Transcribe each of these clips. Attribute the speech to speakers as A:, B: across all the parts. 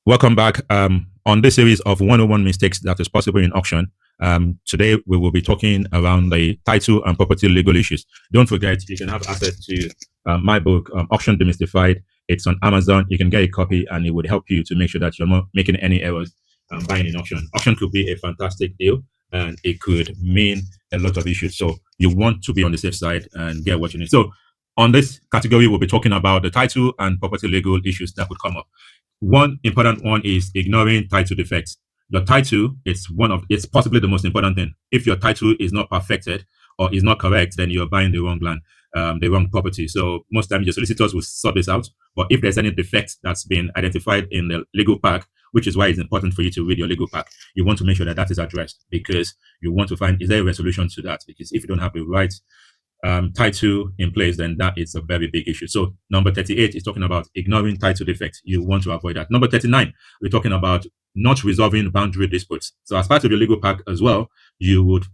A: Welcome back. On this series of 101 mistakes that is possible in auction, today we will be talking around the title and property legal issues. Don't forget, you can have access to my book, Auction Demystified. It's on Amazon. You can get a copy, and it would help you to make sure that you're not making any errors buying in auction. Auction could be a fantastic deal, and it could mean a lot of issues. So you want to be on the safe side and get what you need. So on this category, we'll be talking about the title and property legal issues that could come up. One important one is ignoring title defects. Your title is it's possibly the most important thing. If your title is not perfected or is not correct, then you're buying the wrong land, the wrong property. So most times your solicitors will sort this out. But if there's any defect that's been identified in the legal pack, which is why it's important for you to read your legal pack, you want to make sure that that is addressed, because you want to find, is there a resolution to that? Because if you don't have the right title in place, then that is a very big issue. So number 38 is talking about ignoring title defects. You want to avoid that. Number 39, we're talking about not resolving boundary disputes. So as part of your legal pack as well, you would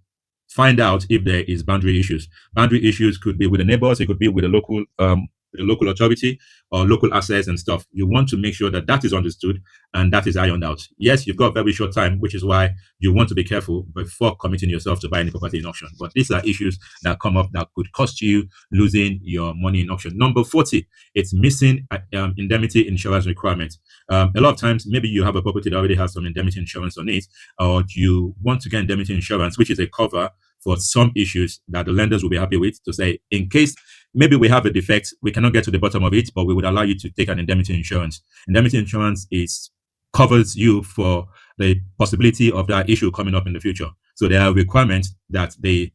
A: find out if there is boundary issues. Boundary issues could be with the neighbors, it could be with the local authority or local assets and stuff. You want to make sure that that is understood and that is ironed out. Yes, you've got a very short time, which is why you want to be careful before committing yourself to buy any property in auction. But these are issues that come up that could cost you losing your money in auction. Number 40, it's missing indemnity insurance requirements. A lot of times, maybe you have a property that already has some indemnity insurance on it, or you want to get indemnity insurance, which is a cover for some issues that the lenders will be happy with, to say, in case maybe we have a defect, we cannot get to the bottom of it, but we would allow you to take an indemnity insurance. Indemnity insurance covers you for the possibility of that issue coming up in the future. So there are requirements that the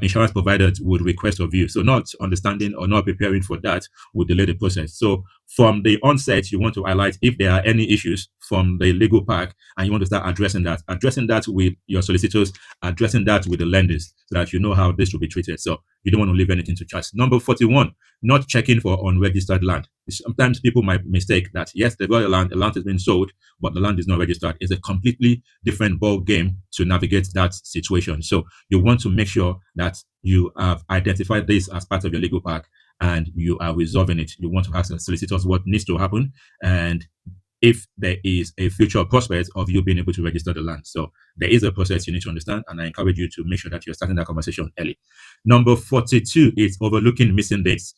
A: insurance providers would request of you. So not understanding or not preparing for that would delay the process. So from the onset, you want to highlight if there are any issues from the legal pack, and you want to start addressing that with your solicitors, addressing that with the lenders, so that you know how this will be treated. So you don't want to leave anything to chance. Number 41, not checking for unregistered land. Sometimes people might mistake that, yes, they've got the land has been sold, but the land is not registered. It's a completely different ball game to navigate that situation. So you want to make sure that you have identified this as part of your legal pack and you are resolving it. You want to ask the solicitors what needs to happen and if there is a future prospect of you being able to register the land. So there is a process you need to understand, and I encourage you to make sure that you're starting that conversation early. Number 42 is overlooking missing dates.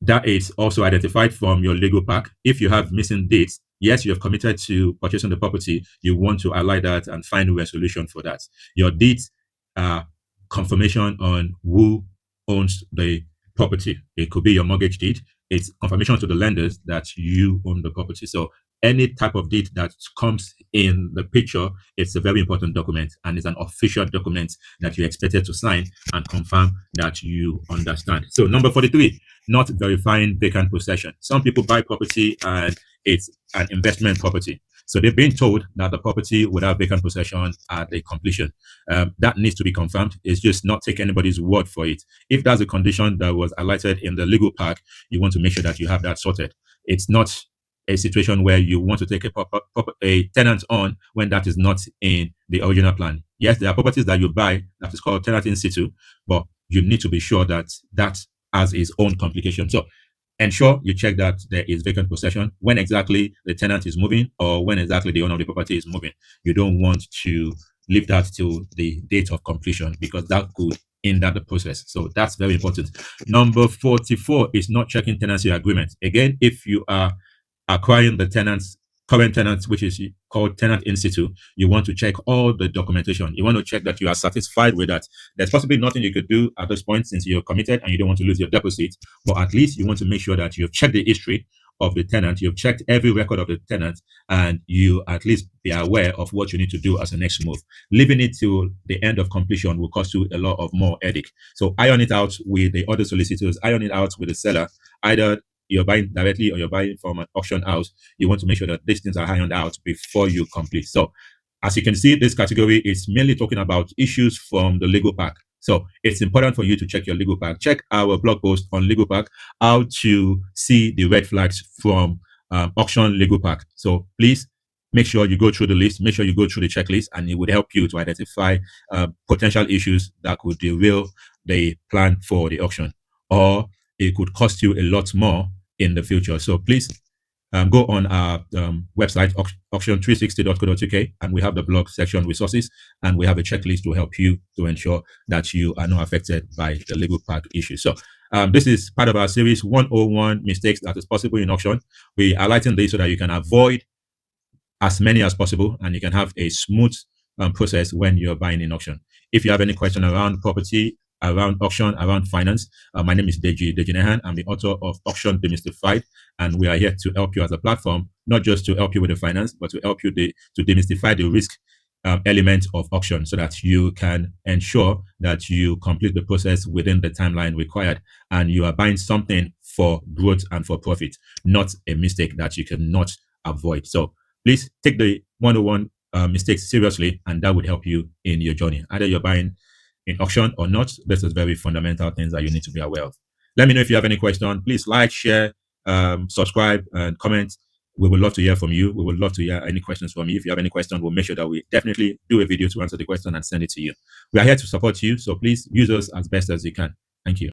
A: That is also identified from your legal pack. If you have missing dates, yes, you have committed to purchasing the property, you want to highlight that and find a resolution for that. Your deeds are confirmation on who owns the property. It could be your mortgage deed. It's confirmation to the lenders that you own the property. So any type of deed that comes in the picture, it's a very important document, and it's an official document that you're expected to sign and confirm that you understand. So number 43, not verifying vacant possession. Some people buy property and it's an investment property. So they've been told that the property would have vacant possession at the completion. That needs to be confirmed. It's just not take anybody's word for it. If that's a condition that was highlighted in the legal pack, you want to make sure that you have that sorted. It's not a situation where you want to take a tenant on when that is not in the original plan. Yes, there are properties that you buy that is called tenant in situ, but you need to be sure that that has its own complication. So ensure you check that there is vacant possession when exactly the tenant is moving or when exactly the owner of the property is moving. You don't want to leave that till the date of completion, because that could hinder the process. So that's very important. Number 44 is not checking tenancy agreement. Again, if you are acquiring the current tenants, which is called tenant in situ, you want to check all the documentation. You want to check that you are satisfied with that. There's possibly nothing you could do at this point since you're committed and you don't want to lose your deposit, but at least you want to make sure that you've checked the history of the tenant, you've checked every record of the tenant, and you at least be aware of what you need to do as a next move. Leaving it till the end of completion will cost you a lot of more headache. So iron it out with the other solicitors, iron it out with the seller. Either you're buying directly or you're buying from an auction house, you want to make sure that these things are ironed out before you complete. So as you can see, this category is mainly talking about issues from the legal pack. So it's important for you to check your legal pack. Check our blog post on legal pack, how to see the red flags from auction legal pack. So please make sure you go through the list, make sure you go through the checklist, and it would help you to identify potential issues that could derail the plan for the auction, or it could cost you a lot more in the future. So please go on our website, auction360.co.uk, and we have the blog section resources, and we have a checklist to help you to ensure that you are not affected by the legal pack issue. So this is part of our series 101 mistakes that is possible in auction. We are highlighting this so that you can avoid as many as possible and you can have a smooth process when you're buying in auction. If you have any question around property, around auction, around finance, my name is Deji Nehan. I'm the author of Auction Demystified, and we are here to help you as a platform, not just to help you with the finance, but to help you to demystify the risk element of auction so that you can ensure that you complete the process within the timeline required and you are buying something for growth and for profit, not a mistake that you cannot avoid. So please take the 101 mistakes seriously, and that would help you in your journey. Either you're buying in auction or not, this is very fundamental things that you need to be aware of. Let me know if you have any question. Please like, share, subscribe, and comment. We would love to hear from you. We would love to hear any questions from you. If you have any questions, we'll make sure that we definitely do a video to answer the question and send it to you. We are here to support you, so please use us as best as you can. Thank you.